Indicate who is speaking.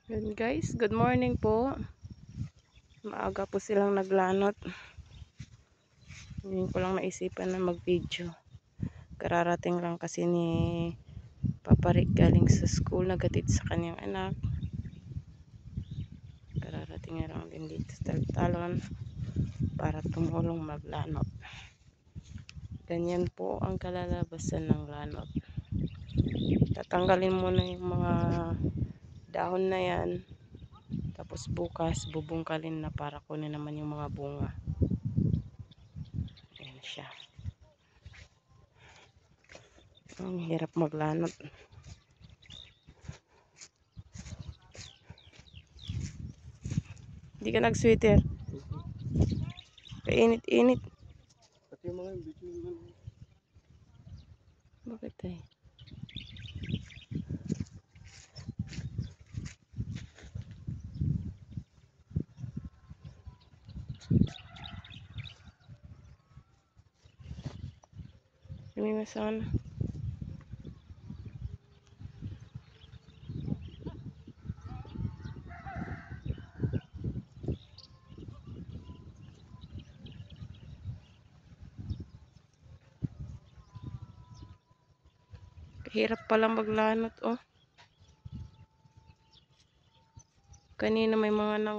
Speaker 1: Yun guys, good morning po. Maaga po silang naglanot. Ngayon ko lang naisipan na mag-video. Kararating lang kasi ni Papa Rick galing sa school, nagatid sa kanyang anak. Kararating na lang din dito sa Talon para tumulong maglanot. Ganyan po ang kalalabasan ng lanot. Tatanggalin muna yung mga dahon na yan. Tapos bukas bubungkalin na para kunin naman yung mga bunga. Ayan siya. Ang hirap maglanot. Hindi ka nag-sweater. Kainit-init.
Speaker 2: Pati yung mga video.
Speaker 1: Bakit tayo? Lumimasan. Kahirap palang maglanot, oh. Kanina may mga nang